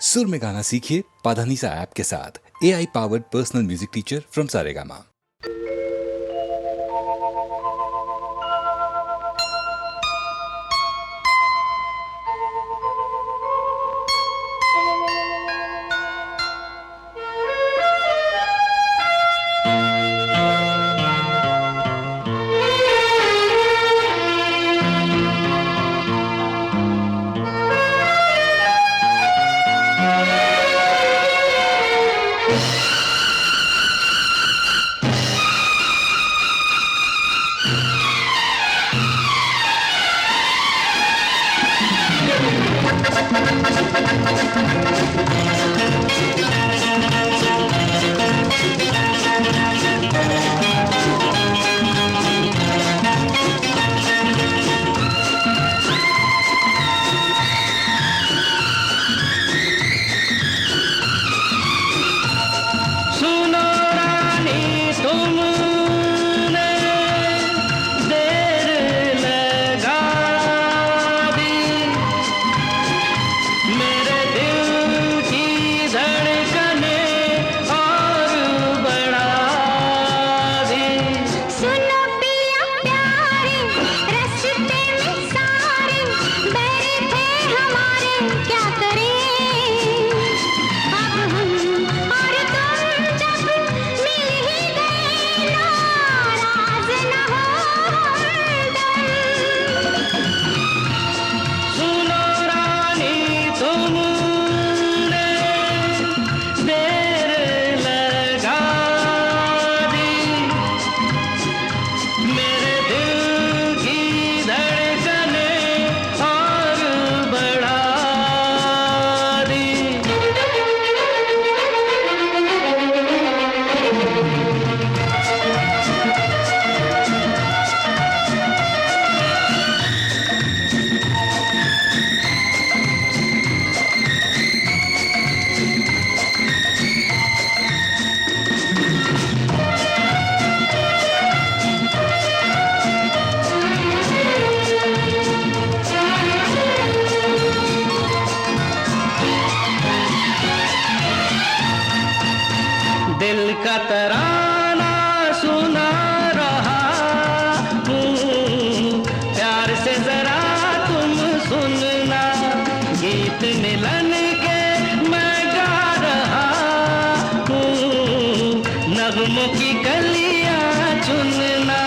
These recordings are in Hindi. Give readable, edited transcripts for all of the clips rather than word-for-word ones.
सुर में गाना सीखिए पाधानीसा ऐप के साथ। AI powered personal music teacher from Saregama. दिल का तराना सुना रहा हूँ, प्यार से जरा तुम सुनना, गीत मिलन के मैं गा रहा हूँ, नगमों की कलियाँ चुनना।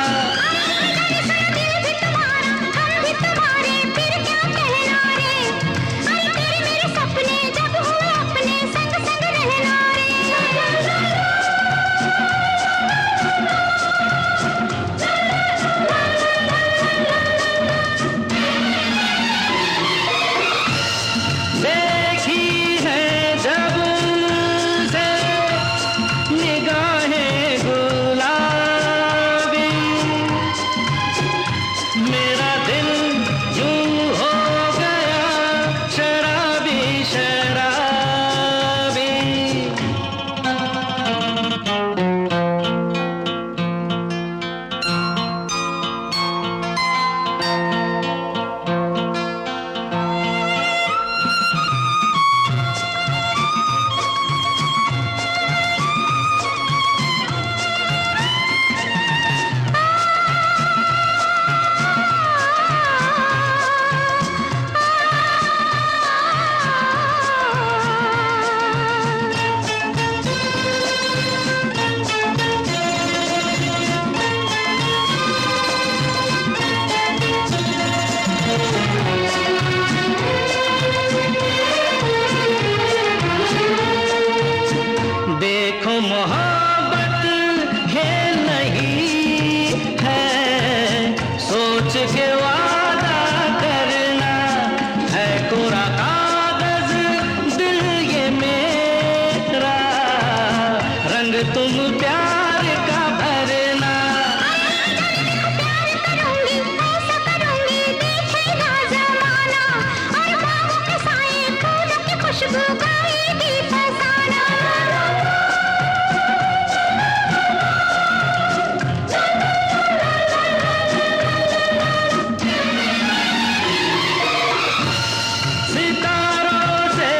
देखो मोहब्बत खेल नहीं है, सोच के वादा करना है, कोरा कागज दिल ये मेरा, रंग तुम प्यार का भरना। प्यार करूंगी, ऐसा करूंगी, देखेगा जमाना, और बाहों के साए फूलों की खुशबू गाएगी फसाना। सितारों से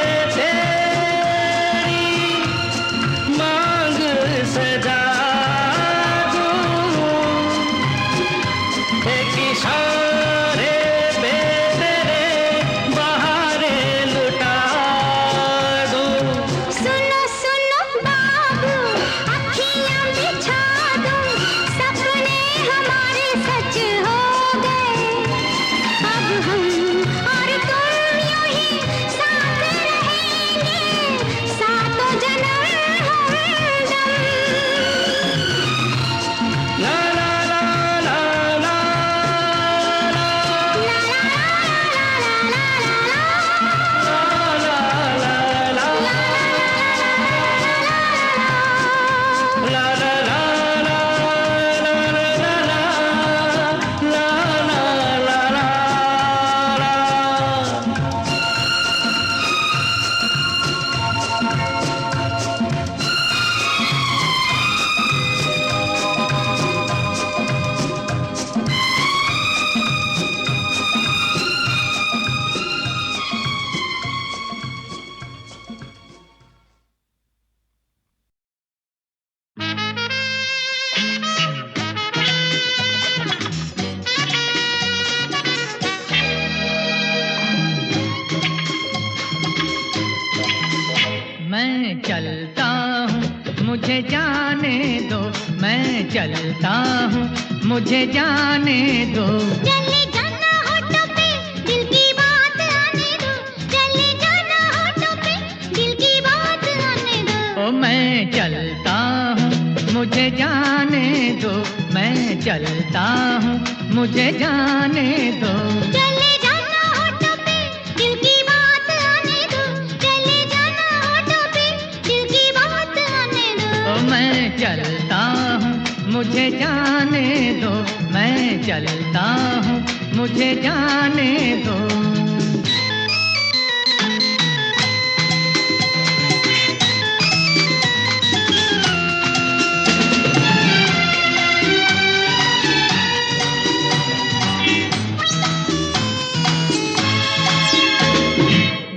मैं चलता हूँ मुझे जाने दो, मैं चलता हूँ मुझे जाने दो। चले जाना होठों पे दिल की बात आने दो, चले जाना होठों पे दिल की बात आने दो। ओ मैं चलता हूँ मुझे जाने दो, मैं चलता हूँ मुझे जाने दो। चले जाना होठों पे दिल की बात आने दो, चले जाना होठों पे दिल की बात आने दो। ओ मैं चलता हूँ मुझे जाने दो, मैं चलता हूँ मुझे जाने दो।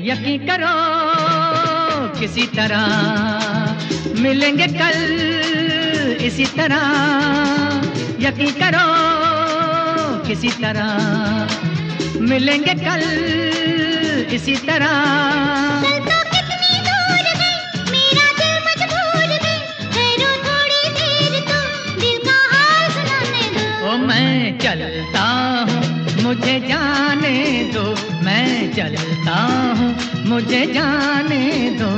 यकीन करो किसी तरह मिलेंगे कल इसी तरह, यकीन करो किसी तरह मिलेंगे कल इसी तरह। कल तो कितनी दूर है मेरा दिल मजबूर है, ठहरो थोड़ी देर तो दिल का हाल सुनाने दो। ओ मैं चलता हूँ मुझे जाने दो, मैं चलता हूँ मुझे जाने दो।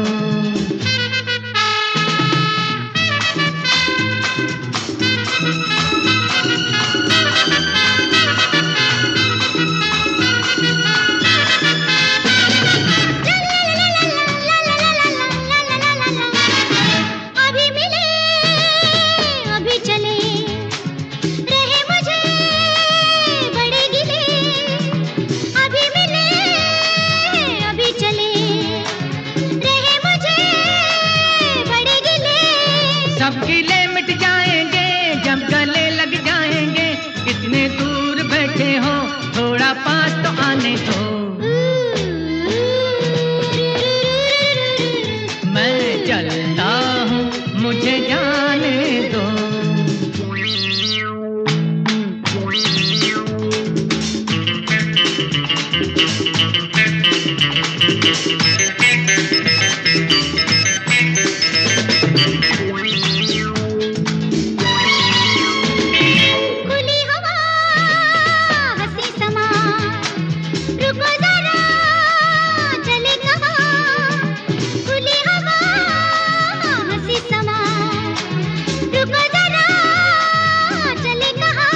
अभी मिले अभी चले रहे मुझे बड़े गिले, अभी मिले अभी चले रहे मुझे बड़े गिले। सब गिले मिट जाएंगे जब गले लग जाएंगे, कितने दूर बैठे हो थोड़ा पास तो आने दो। मैं चलता हूँ मुझे जाने दो। खुली हवा हंसी समा, रुको जरा चले कहाँ। खुली हवा हंसी समा, रुको जरा चले कहाँ।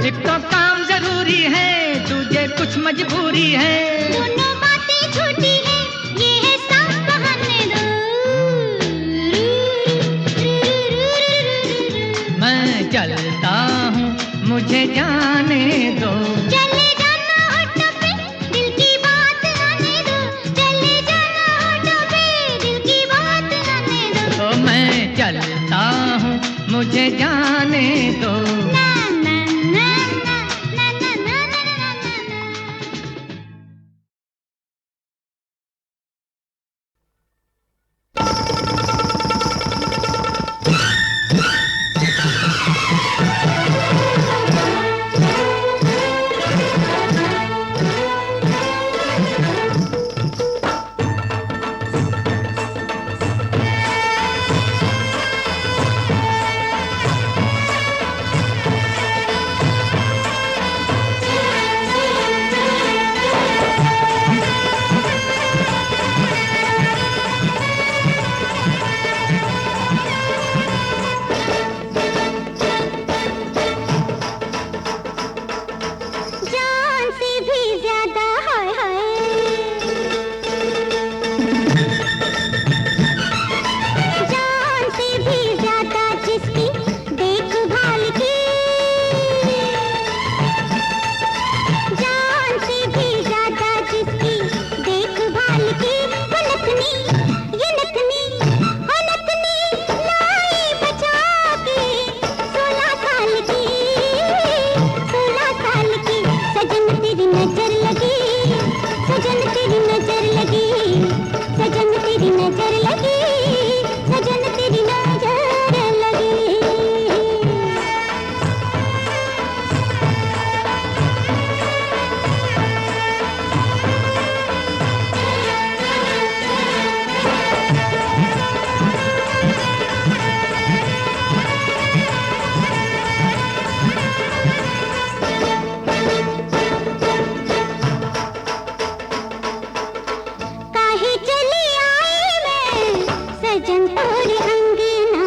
एक तो काम जरूरी है, तुझे कुछ मजबूरी है। दोनों बातें झूठी हैं, ये है साफ बहाने दो। मैं चलता हूँ मुझे जाने दो। चले जाना होठों पे दिल की बात आने दो, चले जाना होठों पे दिल की बात आने दो। तो मैं चलता हूँ मुझे जाने दो। ना ना ना ना ना ना ना ना ना ना। सजन तोरी अंगना,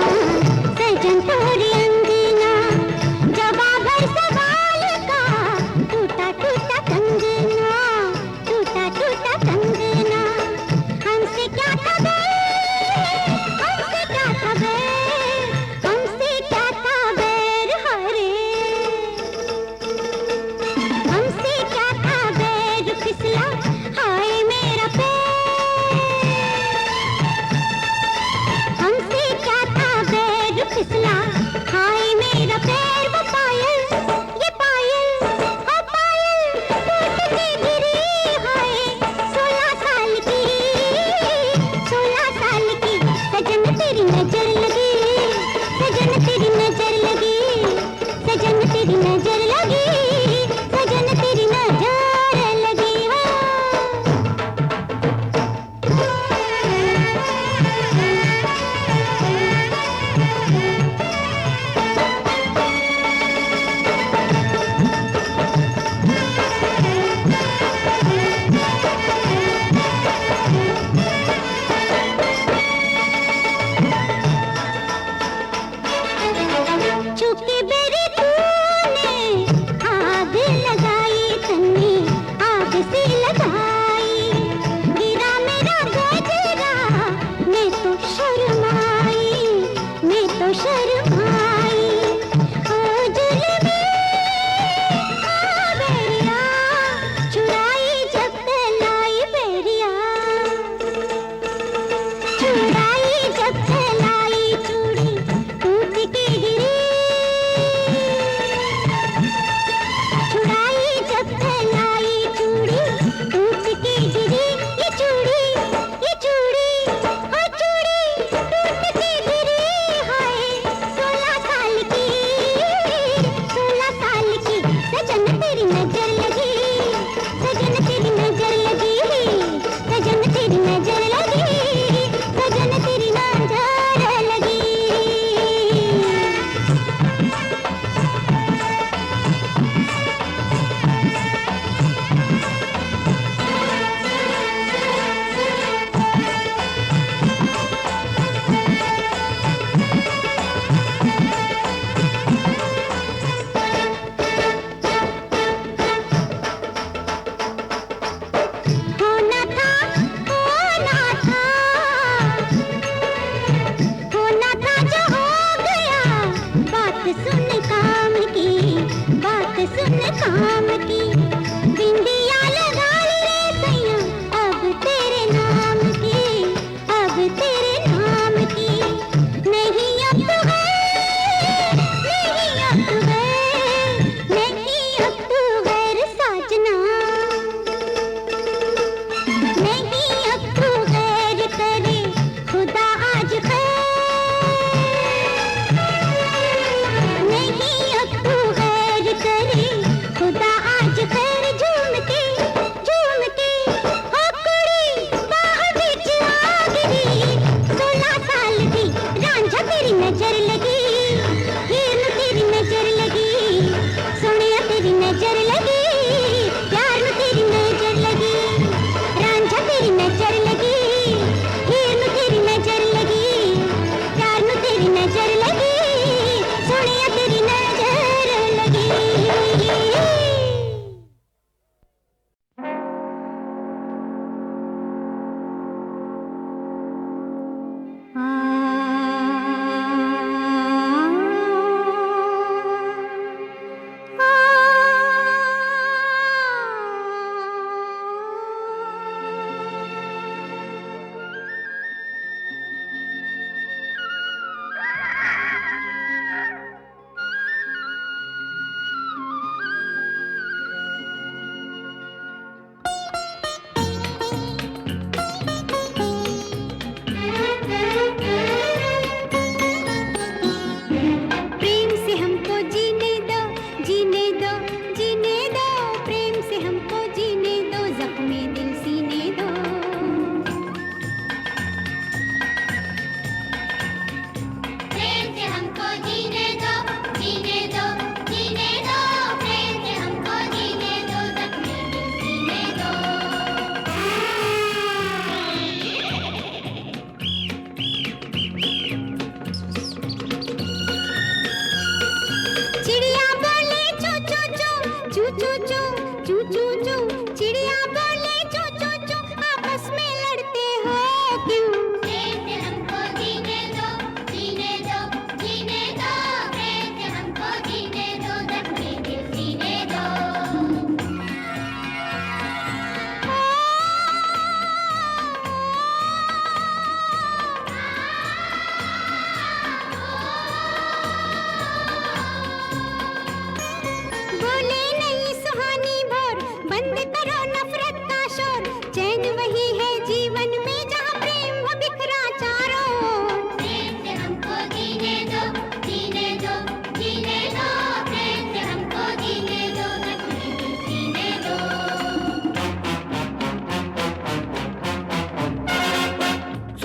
सजन तोरी अंगना, जवाब है सवाल का, टूटा टूटा कंगना, टूटा टूटा कंगना। हमसे क्या खबर, हमसे क्या खबर, हमसे क्या खबर, हरे हमसे क्या खबर, फिसला हाय मेरा पैर, हमसे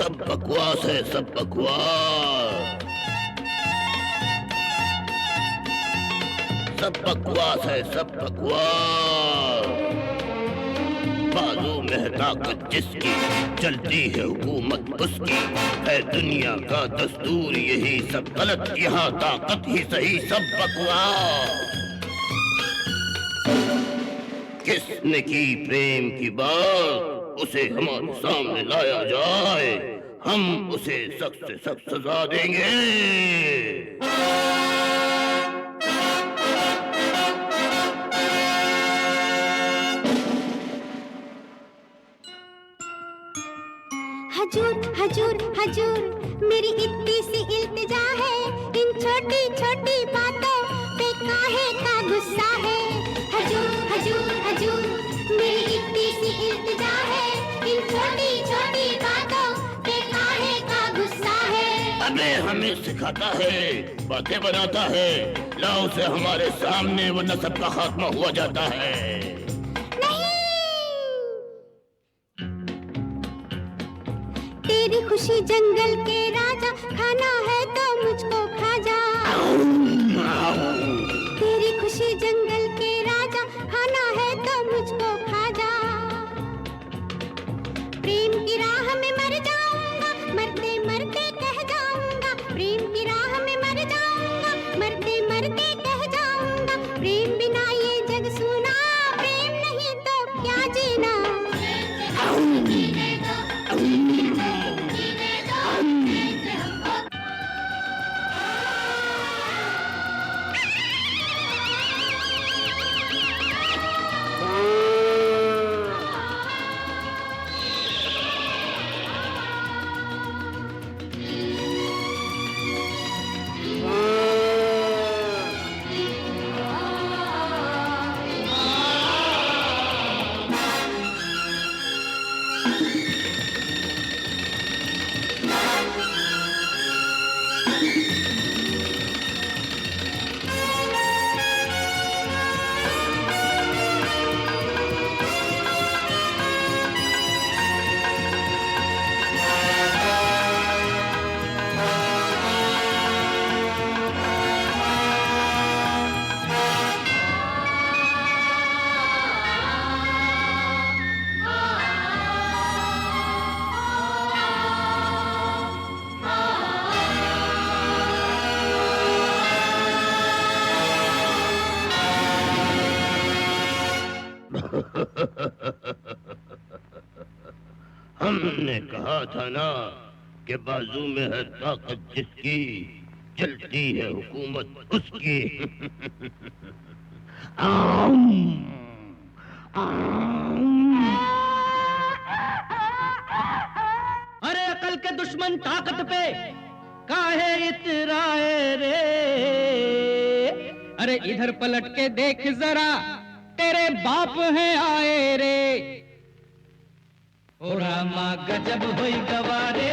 सब बकवास है, सब बकवास। सब बकवास है, सब बकवास। बाजू में ताकत जिसकी, चलती है हुकूमत उसकी, है दुनिया का दस्तूर यही, सब गलत यहाँ ताकत ही सही, सब बकवास। किसने की प्रेम की बात, उसे हमारे सामने लाया जाए, हम उसे सख्त से सख्त सजा देंगे। हजूर हजूर हजूर, मेरी इतनी सी इल्तिजा है, इन छोटी छोटी बातों पे काहे का गुस्सा है। हजूर हजूर हजूर, मेरी इतनी सी इल्तिजा है, इन छोटी छोटी बातों पे काहे का गुस्सा है। अबे हमें सिखाता है, बातें बनाता है, लाओ उसे हमारे सामने, वरना सबका खात्मा हुआ जाता है। तेरी खुशी जंगल के राजा, खाना है तो मुझको खा जा। तेरी खुशी जंगल के राजा, खाना है तो मुझको खा जा। प्रेम की राह में मर जाऊंगा, मरते मरते कह जाऊंगा। प्रेम की राह में मर जाऊंगा, मरते मरते कह जाऊंगा। प्रेम बिना ये जग सूना, प्रेम नहीं तो क्या जीना। हमने कहा था ना कि बाजू में है ताकत जिसकी, चलती है हुकूमत उसकी। अरे अकल के दुश्मन ताकत पे काहे इतराए रे। अरे इधर पलट के देख जरा, तेरे बाप हैं आए रे। ओ रामा गजब होई गवारे,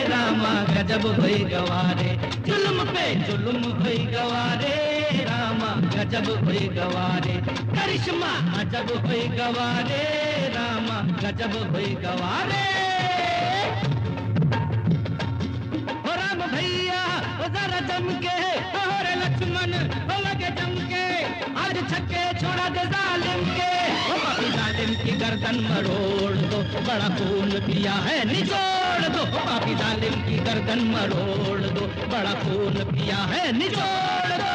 रामा गजब होई गवारे, जुल्म पे जुल्म होई गवारे, रामा गजब होई गवारे, करिश्मा अजब होई गवारे, रामा गजब होई गवारे। ओ राम भैया ओ जरा जम के, और लक्ष्मण ओ लगे जम के, आज छक्के छोड़ा दे जालिम के। ओ पापी जालिम की गर्दन मरोड़ दो, बड़ा खून पिया है निचोड़ दो। ओ पापी जालिम की गर्दन मरोड़ दो, बड़ा खून पिया है निचोड़ दो।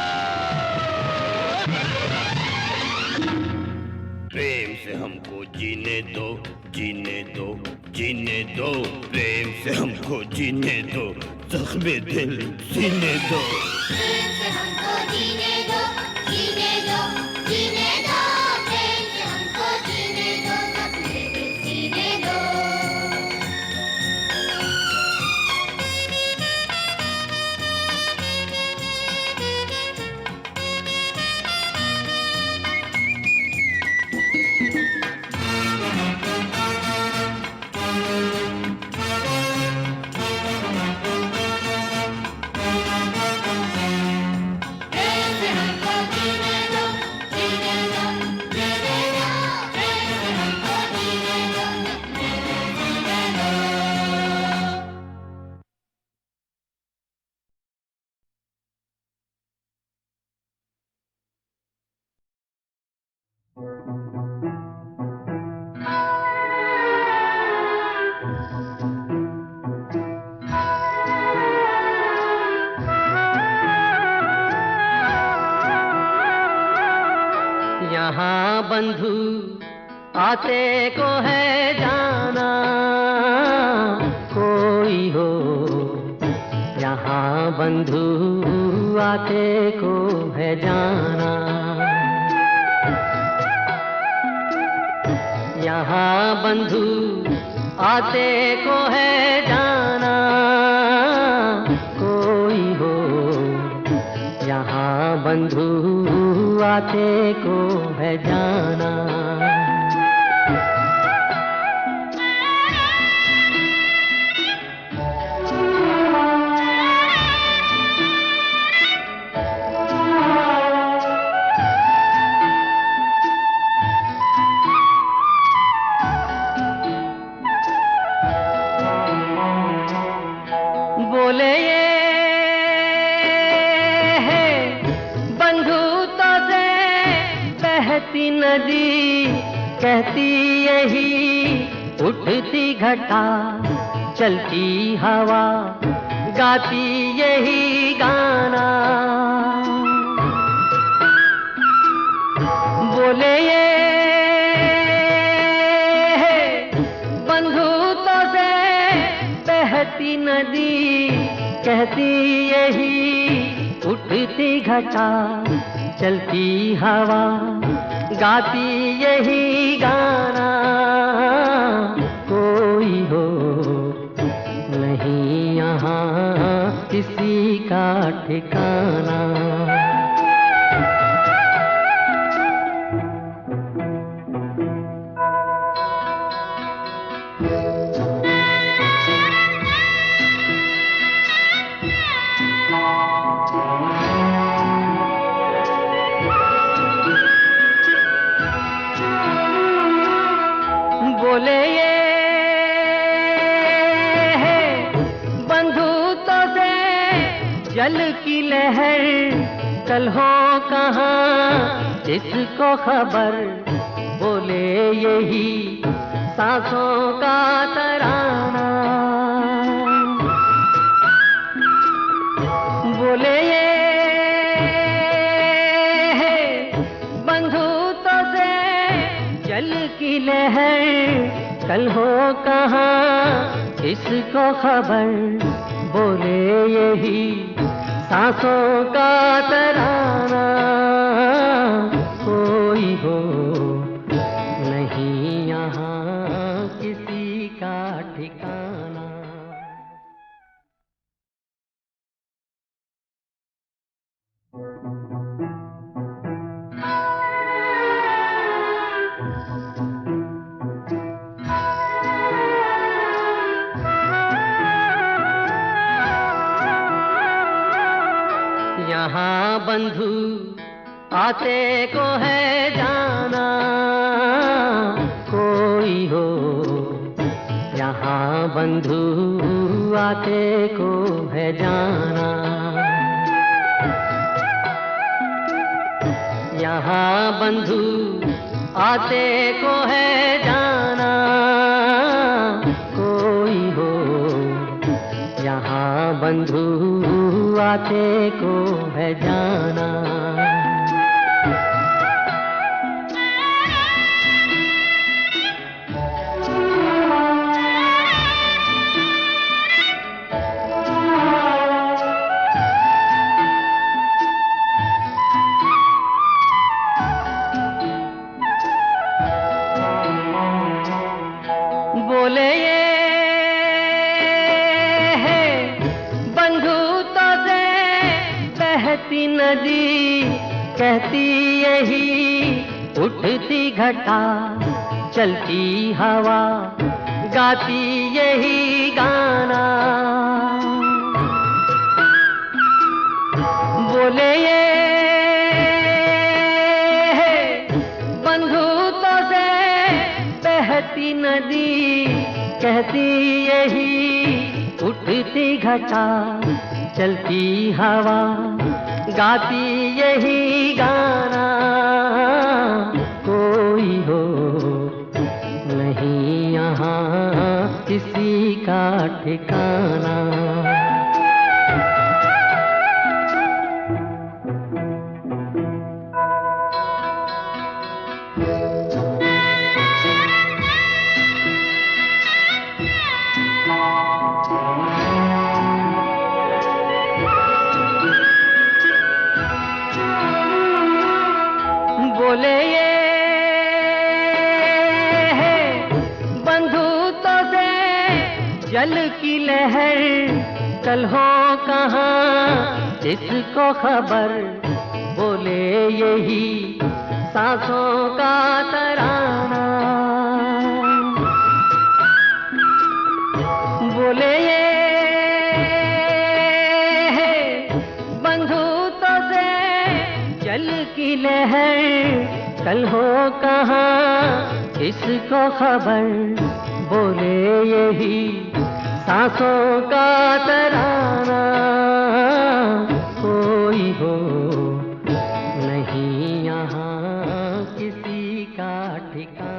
प्रेम से हमको जीने दो, जीने दो, जीने दो, प्रेम से हमको जीने दो, जख्मे दिल सीने दो। प्रेम से हमको जीने दो, जीने दो, जीने दो। प्रेम से हमको जीने दो, सपने दिल सीने दो। प्रेम से बंधु आते को है जाना, कोई हो यहाँ बंधु आते को है जाना। यहाँ बंधु आते को है जाना, कोई हो यहाँ बंधु आते को है जाना। बोले ये है बंधुता से बहती नदी, कहती यही उठती घटा, चलती हवा गाती यही गाना। बोले ये है बंधुता से बहती नदी, कहती यही उठती घटा, चलती हवा गाती यही गाना। कोई हो नहीं यहाँ किसी का ठिकाना। बोले ये है बंधुता से जल की लहर, कल हो कहाँ इसको खबर। बोले यही सांसों का तराना। बोले ये है बंधुता से जल की लहर, कल हो कहाँ इसको खबर। बोले यही सांसों का तराना। कोई हो नहीं यहाँ किसी का ठिकाना। यहाँ बंधु आते को है जाना, कोई हो यहाँ बंधु आते को है जाना। यहाँ बंधु आते को है जाना, कोई हो यहाँ बंधु आते को है जाना। बोले ये है बंधुता से बहती नदी, कहती यही उठती घटा, चलती हवा गाती यही गाना। बोले ये है बंधुता से बहती नदी, कहती यही उठती घटा, चलती हवा गाती यही गाना। कोई हो नहीं यहाँ किसी का ठिकाना। लहर कल हो कहाँ जिसको खबर, बोले यही सांसों का तराना, बोले ये बंधुओं से जल की लहर कल हो कहाँ किसको खबर, बोले यही सांसों का तराना, कोई हो नहीं यहाँ किसी का ठिकाना।